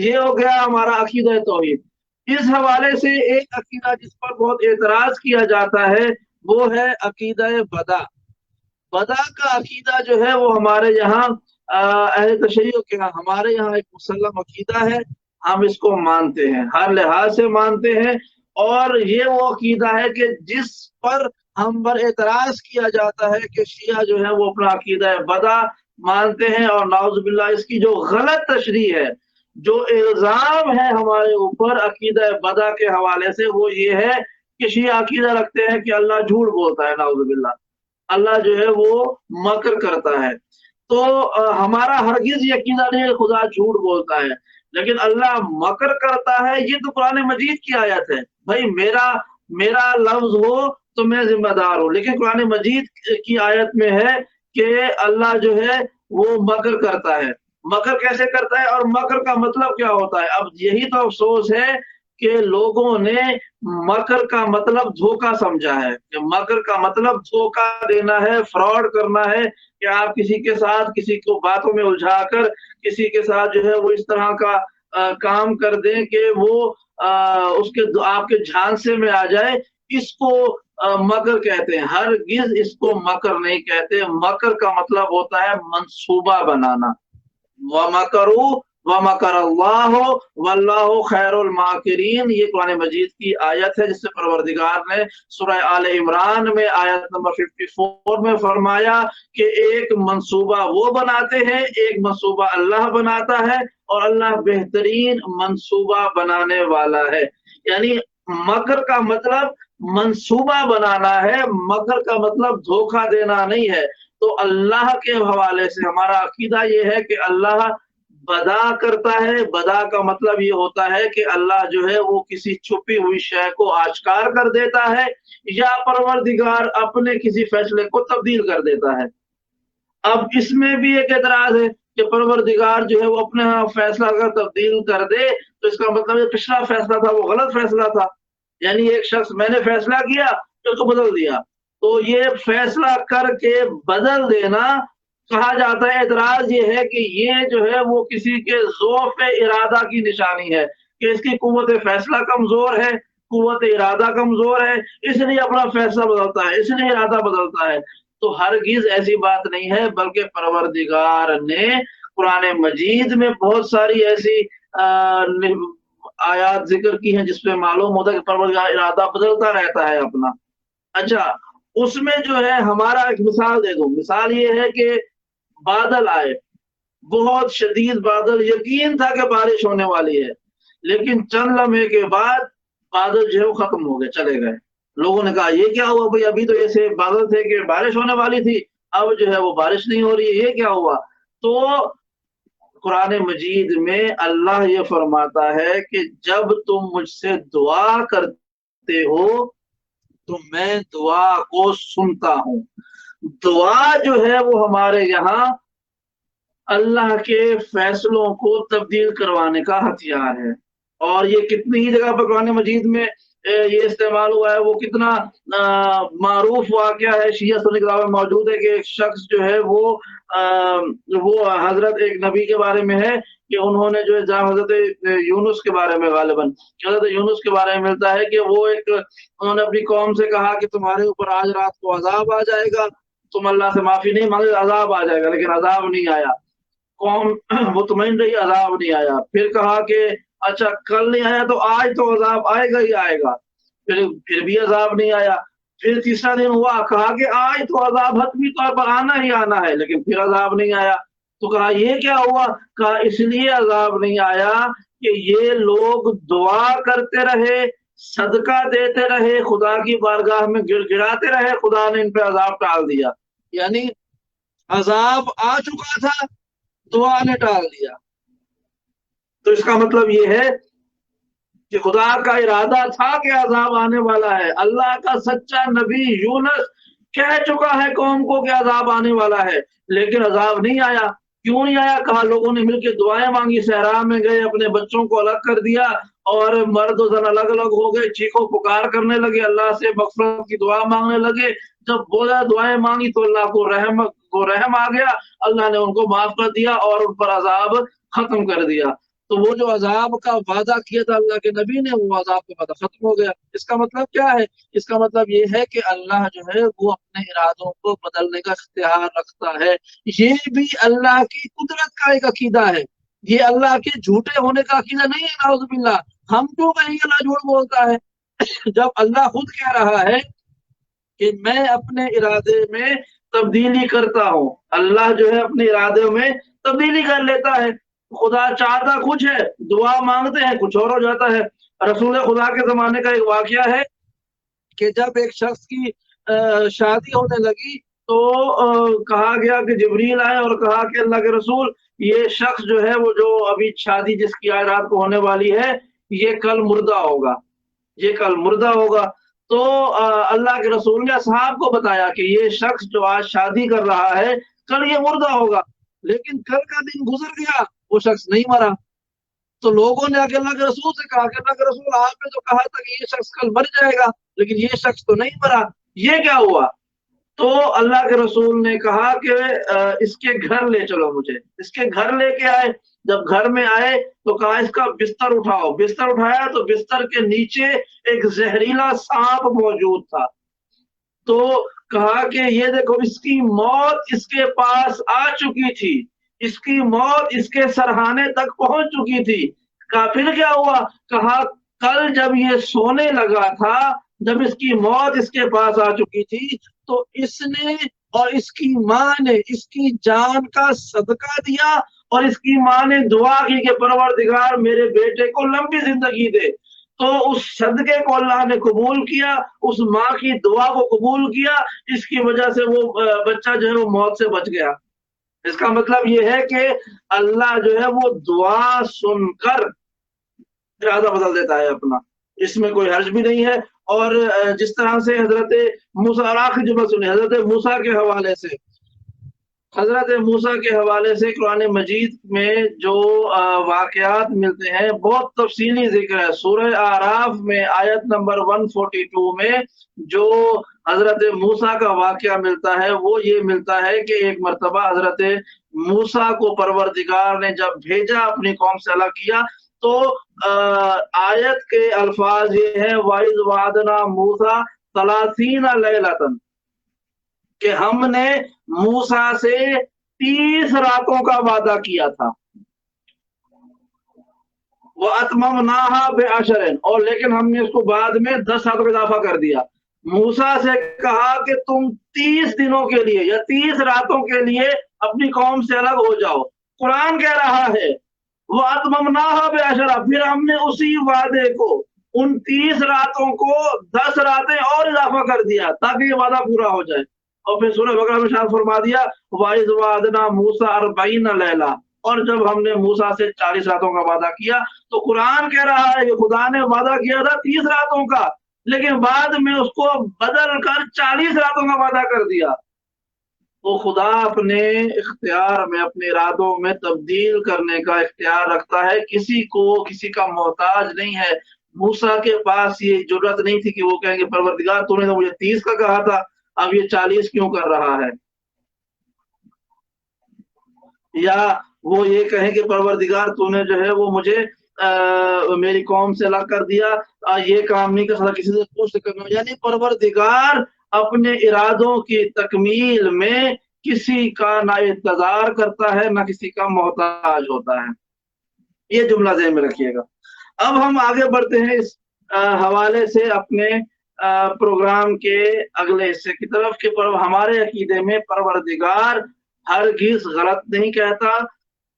یہ ہو گیا ہمارا عقیدہ توحید۔ اس حوالے سے ایک عقیدہ جس پر بہت اعتراض کیا جاتا ہے وہ ہے عقیدہ بدا۔ بدا کا عقیدہ جو ہے وہ ہمارے یہاں اہل تشیع کے ہمارے یہاں ایک مسلم عقیدہ ہے، ہم اس کو مانتے ہیں، ہر لحاظ سے مانتے ہیں، اور یہ وہ عقیدہ ہے کہ جس پر ہم پر اعتراض کیا جاتا ہے کہ شیعہ جو ہے وہ اپنا عقیدہ بدا مانتے ہیں، اور نعوذ باللہ اس کی جو غلط تشریح ہے، جو الزام ہے ہمارے اوپر عقیدہ بدا کے حوالے سے، وہ یہ ہے کہ شیعہ عقیدہ رکھتے ہیں کہ اللہ جھوٹ بولتا ہے، نعوذ باللہ، اللہ جو ہے وہ مکر کرتا ہے۔ تو ہمارا ہرگز یہ عقیدہ نہیں ہے کہ خدا جھوٹ بولتا ہے، لیکن اللہ مکر کرتا ہے، یہ تو قرآن مجید کی آیت ہے۔ بھائی میرا لفظ ہو تو میں ذمہ دار ہوں، لیکن قرآن مجید کی آیت میں ہے کہ اللہ جو ہے وہ مکر کرتا ہے۔ مکر کیسے کرتا ہے اور مکر کا مطلب کیا ہوتا ہے؟ اب یہی تو افسوس ہے کہ لوگوں نے مکر کا مطلب دھوکہ سمجھا ہے، کہ مکر کا مطلب دھوکہ دینا ہے، فراڈ کرنا ہے، کہ آپ کسی کے ساتھ کسی کو باتوں میں الجھا کر کسی کے ساتھ جو ہے وہ اس طرح کا کام کر دیں کہ وہ آپ کے جھانسے میں آ جائے، اس کو مکر کہتے ہیں۔ ہرگز اس کو مکر نہیں کہتے، مکر کا مطلب ہوتا ہے منصوبہ بنانا۔ وَمَكَرُوا وَمَكَرَ اللَّهُ وَاللَّهُ خَيْرُ الْمَاكِرِينَ، یہ قرآن مجید کی آیت ہے، جس سے پروردگار نے سورہ آل عمران میں آیت نمبر 54 میں فرمایا کہ ایک منصوبہ وہ بناتے ہیں، ایک منصوبہ اللہ بناتا ہے، اور اللہ بہترین منصوبہ بنانے والا ہے۔ یعنی مکر کا مطلب منصوبہ بنانا ہے، مکر کا مطلب دھوکہ دینا نہیں ہے۔ تو اللہ کے حوالے سے ہمارا عقیدہ یہ ہے کہ اللہ بدا کرتا ہے۔ بدا کا مطلب یہ ہوتا ہے کہ اللہ جو ہے وہ کسی چھپی ہوئی شے کو آشکار کر دیتا ہے، یا پروردگار اپنے کسی فیصلے کو تبدیل کر دیتا ہے۔ اب اس میں بھی ایک اعتراض ہے کہ پروردگار جو ہے وہ اپنا فیصلہ اگر تبدیل کر دے تو اس کا مطلب یہ پچھلا فیصلہ تھا وہ غلط فیصلہ تھا، یعنی ایک شخص میں نے فیصلہ کیا تو اس کو بدل دیا، تو یہ فیصلہ کر کے بدل دینا کہا جاتا ہے۔ اعتراض یہ ہے کہ یہ جو ہے وہ کسی کے ضعف ارادہ کی نشانی ہے، کہ اس کی قوت فیصلہ کمزور ہے، قوت ارادہ کمزور ہے، اس لیے اپنا فیصلہ بدلتا ہے، اس لیے ارادہ بدلتا ہے۔ تو ہرگز ایسی بات نہیں ہے، بلکہ پروردگار نے قرآن مجید میں بہت ساری ایسی آیات ذکر کی ہیں جس پہ معلوم ہوتا ہے کہ پروردگار ارادہ بدلتا رہتا ہے اپنا۔ اچھا، اس میں جو ہے ہمارا ایک مثال دے دوں۔ مثال یہ ہے کہ بادل آئے، بہت شدید بادل، یقین تھا کہ بارش ہونے والی ہے، لیکن چند لمحے کے بعد بادل جو ہے وہ ختم ہو گئے، چلے گئے۔ لوگوں نے کہا یہ کیا ہوا بھائی، ابھی تو ایسے بادل تھے کہ بارش ہونے والی تھی، اب جو ہے وہ بارش نہیں ہو رہی ہے، یہ کیا ہوا؟ تو قرآن مجید میں اللہ یہ فرماتا ہے کہ جب تم مجھ سے دعا کرتے ہو تو میں دعا کو سنتا ہوں۔ دعا جو ہے وہ ہمارے یہاں اللہ کے فیصلوں کو تبدیل کروانے کا ہتھیار ہے، اور یہ کتنی ہی جگہ پر قرآن مجید میں یہ استعمال ہوا ہے۔ وہ کتنا معروف واقعہ ہے، شیعہ سنی کتاب میں موجود ہے کہ ایک شخص جو ہے وہ حضرت ایک نبی کے بارے میں ہے کہ انہوں نے جو ہے حضرت یونس کے بارے میں غالباً حضرت یونس کے بارے میں ملتا ہے کہ وہ انہوں نے اپنی قوم سے کہا کہ تمہارے اوپر آج رات کو عذاب آ جائے گا، تم اللہ سے معافی نہیں مانگے، عذاب آ جائے گا، لیکن عذاب نہیں آیا۔ قوم مطمئن رہی، عذاب نہیں آیا۔ پھر کہا کہ اچھا کل نہیں آیا تو آج تو عذاب آئے گا ہی آئے گا، پھر بھی عذاب نہیں آیا۔ پھر تیسرا دن ہوا، کہا کہ آج تو عذاب حتمی طور پر آنا ہی آنا ہے، لیکن پھر عذاب نہیں آیا۔ تو کہا یہ کیا ہوا؟ کہا اس لیے عذاب نہیں آیا کہ یہ لوگ دعا کرتے رہے، صدقہ دیتے رہے, خدا کی بارگاہ میں گر گراتے رہے, خدا نے ان پہ عذاب ٹال دیا. یعنی عذاب آ چکا تھا, دعا نے ٹال دیا. تو اس کا مطلب یہ ہے کہ خدا کا ارادہ تھا کہ عذاب آنے والا ہے. اللہ کا سچا نبی یونس کہہ چکا ہے قوم کو کہ عذاب آنے والا ہے, لیکن عذاب نہیں آیا. کیوں نہیں آیا؟ کہا لوگوں نے مل کے دعائیں مانگی, صحرا میں گئے, اپنے بچوں کو الگ کر دیا, اور مرد و زن الگ الگ ہو گئے, چیخو پکار کرنے لگے, اللہ سے مغفرت کی دعا مانگنے لگے. جب بولا دعائیں مانگی تو اللہ کو رحم آ گیا, اللہ نے ان کو معاف کر دیا اور ان پر عذاب ختم کر دیا. تو وہ جو عذاب کا وعدہ کیا تھا اللہ کے نبی نے, وہ عذاب کا وعدہ ختم ہو گیا. اس کا مطلب کیا ہے؟ اس کا مطلب یہ ہے کہ اللہ جو ہے وہ اپنے ارادوں کو بدلنے کا اختیار رکھتا ہے. یہ بھی اللہ کی قدرت کا ایک عقیدہ ہے, یہ اللہ کے جھوٹے ہونے کا عقیدہ نہیں ہے. نعوذ باللہ, ہم کیوں کہیں گے اللہ جھوٹ بولتا ہے جب اللہ خود کہہ رہا ہے کہ میں اپنے ارادے میں تبدیلی کرتا ہوں. اللہ جو ہے اپنے ارادے میں تبدیلی کر لیتا ہے. خدا چاہتا کچھ ہے, دعا مانگتے ہیں کچھ اور ہو جاتا ہے. رسول خدا کے زمانے کا ایک واقعہ ہے کہ جب ایک شخص کی شادی ہونے لگی تو کہا گیا کہ جبریل آئے اور کہا کہ اللہ کے رسول, یہ شخص جو ہے وہ جو ابھی شادی جس کی آج رات کو ہونے والی ہے, یہ کل مردہ ہوگا, یہ کل مردہ ہوگا. تو اللہ کے رسول نے اصحاب کو بتایا کہ یہ شخص جو آج شادی کر رہا ہے کل یہ مردہ ہوگا. لیکن کل کا دن گزر گیا, وہ شخص نہیں مرا. تو لوگوں نے آگے اللہ کے رسول سے کہا کہ اللہ کے رسول, آپ نے تو کہا تھا کہ یہ شخص کل مر جائے گا, لیکن یہ شخص تو نہیں مرا, یہ کیا ہوا؟ تو اللہ کے رسول نے کہا کہ اس کے گھر لے چلو مجھے. اس کے گھر لے کے آئے. جب گھر میں آئے تو کہا اس کا بستر اٹھاؤ. بستر اٹھایا تو بستر کے نیچے ایک زہریلا سانپ موجود تھا. تو کہا کہ یہ دیکھو, اس کی موت اس کے پاس آ چکی تھی, اس کی موت اس کے سرہانے تک پہنچ چکی تھی. کہا پھر کیا ہوا؟ کہا کل جب یہ سونے لگا تھا, جب اس کی موت اس کے پاس آ چکی تھی, تو اس نے اور اس کی ماں نے اس کی جان کا صدقہ دیا, اور اس کی ماں نے دعا کی کہ پروردگار میرے بیٹے کو لمبی زندگی دے. تو اس صدقے کو اللہ نے قبول کیا, اس ماں کی دعا کو قبول کیا, اس کی وجہ سے وہ بچہ جو ہے وہ موت سے بچ گیا. اس کا مطلب یہ ہے کہ اللہ جو ہے وہ دعا سن کر ارادہ بدل دیتا ہے اپنا, اس میں کوئی حرج بھی نہیں ہے. اور جس طرح سے حضرت موسیٰ, اور آخری جملہ سنیں, حضرت موسیٰ کے حوالے سے, حضرت موسیٰ کے حوالے سے قرآن مجید میں جو واقعات ملتے ہیں بہت تفصیلی ذکر ہے. سورہ اعراف میں آیت نمبر 142 میں جو حضرت موسیٰ کا واقعہ ملتا ہے وہ یہ ملتا ہے کہ ایک مرتبہ حضرت موسیٰ کو پروردگار نے جب بھیجا, اپنی قوم سے الگ کیا, تو آیت کے الفاظ یہ ہیں وَإِذْ وَعَدْنَا مُوسَىٰ 30 لَيْلَةً, کہ ہم نے موسیٰ سے 30 راتوں کا وعدہ کیا تھا. وَأَتْمَمْنَاهَا بِعَشْرٍ, اور لیکن ہم نے اس کو بعد میں 10 راتوں کا اضافہ کر دیا. موسیٰ سے کہا کہ تم 30 دنوں کے لیے یا 30 راتوں کے لیے اپنی قوم سے الگ ہو جاؤ. قرآن کہہ رہا ہے وَأَتْمَمْنَاهَا بِعَشْرٍ, پھر ہم نے اسی وعدے کو, ان 30 راتوں کو 10 راتیں اور اضافہ کر دیا تاکہ یہ وعدہ پورا ہو جائے. اور پھر سورہ بقرہ میں ارشاد فرما دیا وَإِذْ وَعَدْنَا مُوسَىٰ 40 لَيْلَةً, اور جب ہم نے موسیٰ سے 40 راتوں کا وعدہ کیا. تو قرآن کہہ رہا ہے کہ خدا نے وعدہ کیا تھا 30 راتوں کا, لیکن بعد میں اس کو بدل کر 40 راتوں کا وعدہ کر دیا. تو خدا اپنے اختیار میں, اپنے ارادوں میں تبدیل کرنے کا اختیار رکھتا ہے, کسی کو کسی کا محتاج نہیں ہے. موسیٰ کے پاس یہ جرات نہیں تھی کہ وہ کہیں گے پروردگار تو نے تو مجھے 30 کا کہا تھا, اب یہ 40 کیوں کر رہا ہے, یا وہ یہ کہیں کہ پروردگار تو نے جو ہے وہ مجھے میری قوم سے الگ کر دیا, یہ کام نہیں کر سکتا, کسی سے پوچھ کرنا. یعنی پروردگار اپنے ارادوں کی تکمیل میں کسی کا نہ انتظار کرتا ہے نہ کسی کا محتاج ہوتا ہے. یہ جملہ ذہن میں رکھیے گا. اب ہم آگے بڑھتے ہیں اس حوالے سے اپنے پروگرام کے اگلے حصے کی طرف کہ ہمارے عقیدے میں پروردگار ہرگز غلط نہیں کہتا.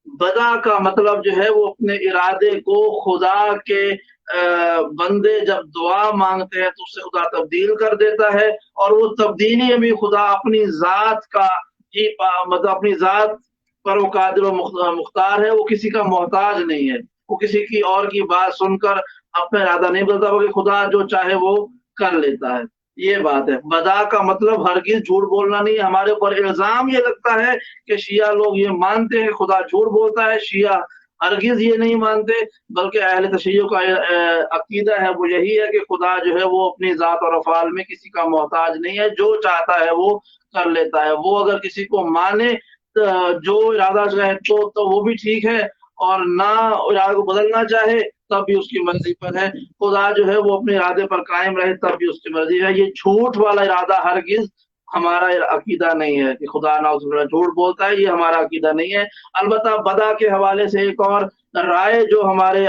بدا کا مطلب جو ہے وہ اپنے ارادے کو خدا کے बंदे जब दुआ मांगते हैं तो उससे खुदा तब्दील कर देता है, और वो तब्दीली में भी खुदा अपनी ज़ात का ही मतलब अपनी ज़ात पर वो कादिर व मुख्तार है, वो किसी का मोहताज नहीं है, वो किसी की और की बात सुनकर अपना इरादा नहीं बदलता, बल्कि खुदा जो चाहे वो कर लेता है। ये बात है। बदा का मतलब हरगिज़ झूठ बोलना नहीं है। हमारे ऊपर इल्ज़ाम ये लगता है कि शिया लोग ये मानते हैं खुदा झूठ बोलता है, शिया हरगिज़ ये नहीं मानते, बल्कि अहले तशय्युअ का अक़ीदा है वो यही है कि खुदा जो है वो अपनी ज़ात और अफ़आल में किसी का मोहताज नहीं है, जो चाहता है वो कर लेता है। वो अगर किसी को माने जो इरादा चाहे तो वो भी ठीक है, और ना इरादे को बदलना चाहे तब भी उसकी मर्ज़ी पर है। खुदा जो है वो अपने इरादे पर कायम रहे तब भी उसकी मर्ज़ी है। ये झूठ वाला इरादा हरगिज़ हमारा अक़ीदा नहीं है कि खुदा नाउज़ुबिल्लाह झूठ बोलता है, ये हमारा अक़ीदा नहीं है। अलबत्ता बदा के हवाले से एक और राय जो हमारे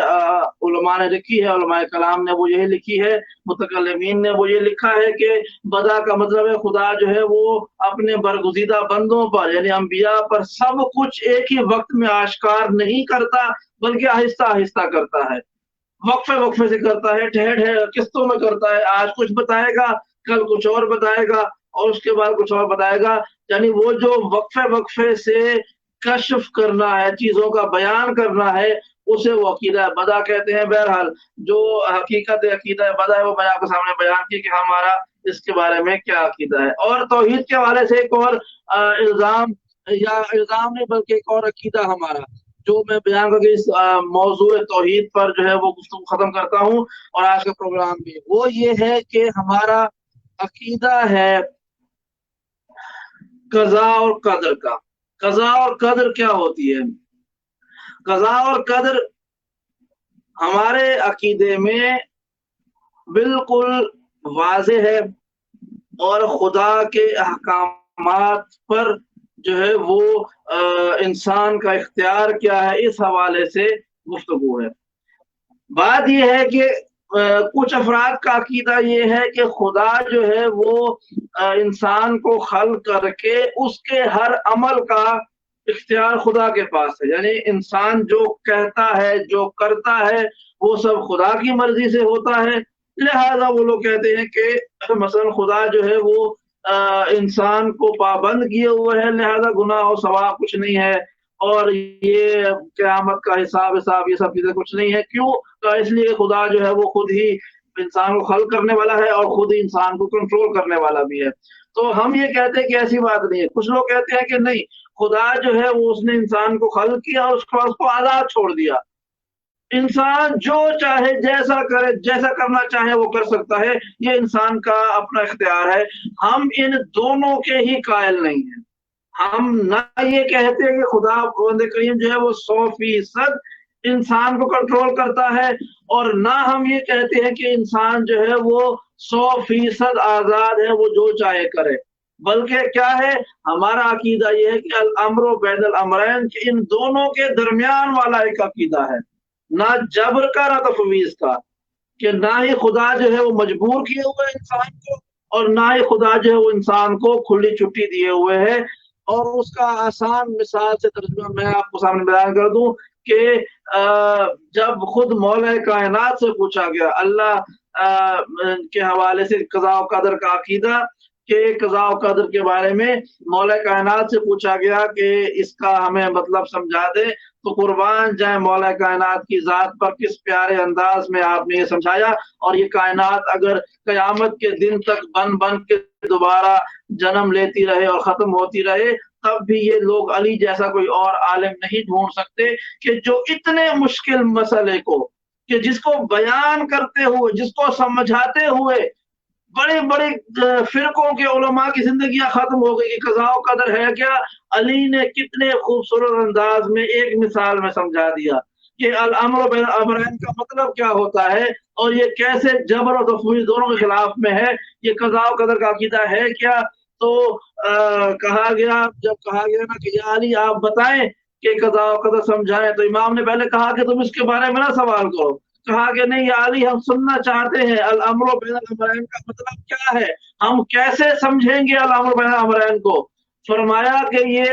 उलमा ने लिखी है, उलमाए कलाम ने, वो यही लिखी है, मुतकल्लिमीन ने वो ये लिखा है कि बदा का मतलब है खुदा जो है वो अपने बरगुज़ीदा बंदों पर यानी अंबिया पर सब कुछ एक ही वक्त में आश्कार नहीं करता, बल्कि आहिस्ता-आहिस्ता करता है। वक्फे-वक्फे से करता है, ठहर-ठहर किस्तों में करता है। आज कुछ बताएगा, कल कुछ और बताएगा, और उसके बाद कुछ और बताएगा। यानी वो जो वक्फे-वक्फे से कश्फ करना है, चीज़ों का बयान करना है, उसे वो अक़ीदा बदा कहते हैं। बहरहाल जो हकीकत अक़ीदा बदा है वो मैंने आपके सामने बयान की कि हमारा इसके बारे में क्या अक़ीदा है। और तौहीद के हवाले से एक और इल्ज़ाम नहीं बल्कि एक और अक़ीदा हमारा जो मैं बयान करके इस मौज़ूए तौहीद पर जो है वो गुफ्तगू ख़त्म करता हूँ, और आज का प्रोग्राम भी वो ये है कि हमारा अक़ीदा है क़ज़ा और क़दर का। क़ज़ा और क़दर क्या होती है? क़ज़ा और क़दर हमारे अक़ीदे में बिल्कुल वाज़ेह है, और खुदा के अहकामात पर जो है वो इंसान का इख्तियार क्या है, इस हवाले से गुफ्तगू है। बात ये है कि कुछ अफराद का अक़ीदा ये है कि खुदा जो है वो इंसान को ख़ल्क़ करके उसके हर अमल का इख्तियार खुदा के पास है। यानी इंसान जो कहता है, जो करता है, वो सब खुदा की मर्ज़ी से होता है। लिहाज़ा वो लोग कहते हैं कि मसलन खुदा जो है वो इंसान को पाबंद किए हुए है, लिहाज़ा गुनाह और सवाब कुछ नहीं है, और ये क़यामत का हिसाब ये सब चीज़ें कुछ नहीं है। क्यों? तो इसलिए खुदा जो है वो खुद ही इंसान को ख़ल्क़ करने वाला है और खुद ही इंसान को कंट्रोल करने वाला भी है। तो हम ये कहते हैं कि ऐसी बात नहीं है। कुछ लोग कहते हैं कि नहीं, खुदा जो है वो उसने इंसान को ख़ल्क़ किया और उसको आज़ाद छोड़ दिया। इंसान जो चाहे जैसा करे, जैसा करना चाहे वो कर सकता है, ये इंसान का अपना इख्तियार है। हम इन दोनों के ही कायल नहीं हैं। हम ना ये कहते हैं कि खुदा बंदे करीम जो है वो 100% इंसान को कंट्रोल करता है, और ना हम ये कहते हैं कि इंसान जो है वो 100% आज़ाद है, वो जो चाहे करे। बल्कि क्या है, हमारा अक़ीदा ये है कि अल अम्रु बैनल अमरैन, कि इन दोनों के दरमियान वाला एक अक़ीदा है, ना जबर का ना तफ़वीज़ का, कि ना ही खुदा जो है वो मजबूर किए हुए है इंसान को, और ना ही खुदा जो है वो इंसान को खुली छुट्टी दिए हुए है। और उसका आसान मिसाल से तर्जुमा मैं आपको सामने बयान कर दूं कि जब खुद मौला कायनात से पूछा गया अल्लाह के हवाले से क़ज़ा और क़दर का अक़ीदा, के क़ज़ा और क़दर के बारे में मौला कायनात से पूछा गया कि इसका हमें मतलब समझा दे, तो कुर्बान जाए मौला कायनात की ज़ात पर, किस प्यारे अंदाज में आपने ये समझाया। और ये कायनात अगर क़यामत के दिन तक बन के दोबारा जन्म लेती रहे और ख़त्म होती रहे, तब भी ये लोग अली जैसा कोई और आलिम नहीं ढूंढ सकते कि जो इतने मुश्किल मसले को, कि जिसको बयान करते हुए, जिसको समझाते हुए बड़े-बड़े फ़िरकों के उलमा की ज़िंदगियाँ ख़त्म हो गई कि क़ज़ा और क़दर है क्या, अली ने कितने खूबसूरत अंदाज में एक मिसाल में समझा दिया कि अल अम्रु बैन अमरैन का मतलब क्या होता है, और ये कैसे जबर और तफ़वीज़ दोनों के खिलाफ में है, ये क़ज़ा और क़दर का अक़ीदा है क्या। तो कहा गया, जब कहा गया ना कि या अली आप बताएं कि क़ज़ा और क़दर समझाएं, तो इमाम ने पहले कहा कि तुम इसके बारे में ना सवाल करो। कहा कि नहीं या अली, हम सुनना चाहते हैं अल अम्रु बैन अमरैन का मतलब क्या है, हम कैसे समझेंगे अल अम्रु बैन अमरैन को। फरमाया कि ये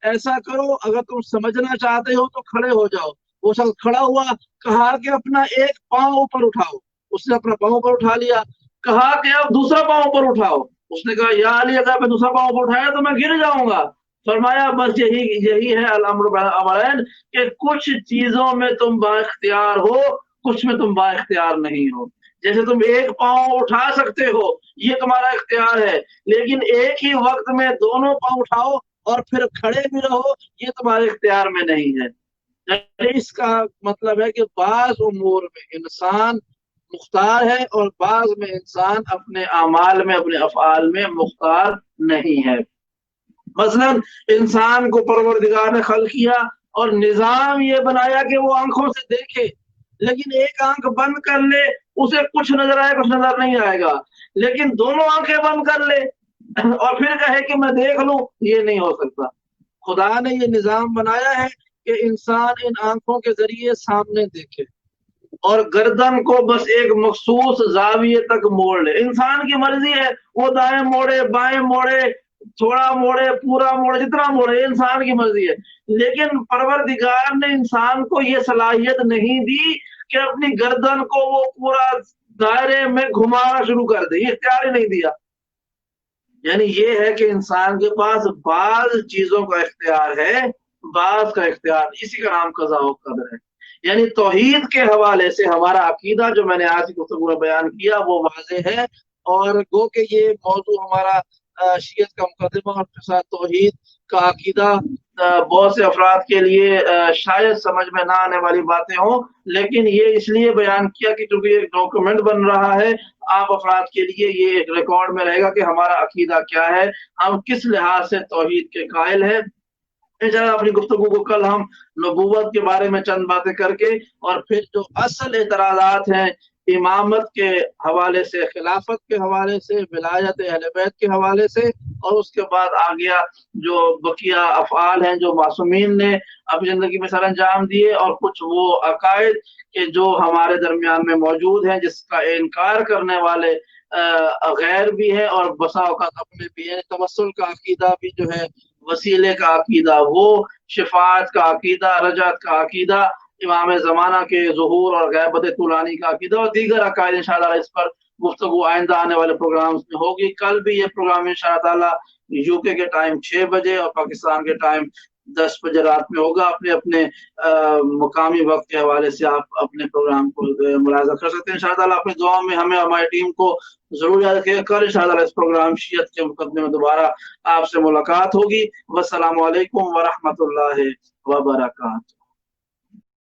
ऐसा करो, अगर तुम समझना चाहते हो तो खड़े हो जाओ, वो शख्स खड़ा हुआ, कहा कि अपना एक पांव ऊपर उठाओ, उसने अपना पांव ऊपर उठा लिया। कहा कि अब दूसरा पांव ऊपर उठाओ, उसने कहा या अली अगर मैं दूसरा पांव ऊपर उठाया तो मैं गिर जाऊंगा। फरमाया बस यही यही है अल-अम्र बिल-अमरैन कि कुछ चीजों में तुम बाइख्तियार हो, कुछ में तुम बाइख्तियार नहीं हो। जैसे तुम एक पांव उठा सकते हो, ये तुम्हारा इख्तियार है, लेकिन एक ही वक्त में दोनों पांव उठाओ और फिर खड़े भी रहो, ये तुम्हारे इख्तियार में नहीं है। इसका मतलब है कि बाज उमूर में इंसान मुख्तार है और बाज में इंसान अपने अमाल में, अपने अफ़आल में मुख्तार नहीं है। मसलन इंसान को परवरदिगार ने खल किया और निजाम ये बनाया कि वो आंखों से देखे, लेकिन एक आंख बंद कर ले उसे कुछ नजर आए, कुछ नजर नहीं आएगा। लेकिन दोनों आंखें बंद कर ले और फिर कहे कि मैं देख लूं, ये नहीं हो सकता। खुदा ने ये निजाम बनाया है कि इंसान इन आंखों के जरिए सामने देखे और गर्दन को बस एक मखसूस जाविये तक मोड़ ले। इंसान की मर्जी है, वो दाएं मोड़े, बाएं मोड़े, थोड़ा मोड़े, पूरा मोड़े, जितना मोड़े, इंसान की मर्जी है। लेकिन परवरदिगार ने इंसान को ये सलाहियत नहीं दी कि अपनी गर्दन को वो पूरा दायरे में घुमाना शुरू कर दे, ये इख्तियार ही नहीं दिया। यानी ये है कि इंसान के पास बाज चीजों का इख्तियार है, बाज का इख्तियार, इसी का नाम कज़ा व क़दर है। यानी तौहीद के हवाले से हमारा अकीदा जो मैंने आज की गुफ्तगू में बयान किया वो वाज़ेह है, और गो के ये मौजू हमारा शियत का मुकदमा और साथ तौहीद का अकीदा बहुत से अफराद के लिए शायद समझ में ना आने वाली बातें हों, लेकिन ये इसलिए बयान किया कि चूंकि एक डॉक्यूमेंट बन रहा है, आप अफराद के लिए ये एक रिकॉर्ड में रहेगा कि हमारा अकीदा क्या है, हम किस लिहाज से तौहीद के कायल हैं। इंशाअल्लाह अपनी गुफ्तगू को कल हम नबूवत के बारे में चंद बातें करके और फिर जो असल एतराज़ात हैं इमामत के हवाले से, खिलाफत के हवाले से, विलायत अहले बैत के हवाले से, और उसके बाद आ गया जो बकिया अफ़आल हैं जो मासूमीन ने अपनी ज़िंदगी में सर अंजाम दिए, और कुछ वो अकायद के जो हमारे दरमियान में मौजूद हैं जिसका इनकार करने वाले गैर भी है और बसा औकात अपने भी है। तवस्सुल का अकीदा भी जो है, वसीले का अकीदा, वो शिफात का अकीदा, रजत का अकीदा, इमाम ज़माना के ज़ुहूर और गैबत तुलानी का अकीदा और दीगर अकायद इंशाअल्लाह इस पर गुफ्तगू आइंदा आने वाले प्रोग्राम्स में होगी। कल भी ये प्रोग्राम इंशाअल्लाह ताला यूके के टाइम 6 बजे और पाकिस्तान के टाइम 10 बजे रात में होगा। अपने अपने मुकामी वक्त के हवाले से आप अपने प्रोग्राम को मुलाज़ा कर सकते हैं। इंशाअल्लाह ताला अपनी दुआ में हमें, हमारी टीम को जरूर याद रखिएगा। कल इंशाअल्लाह इस प्रोग्राम शियत के मुकदमे में दोबारा आपसे मुलाकात होगी। वस्सलामु अलैकुम व रहमतुल्लाहि व बरकातुहू।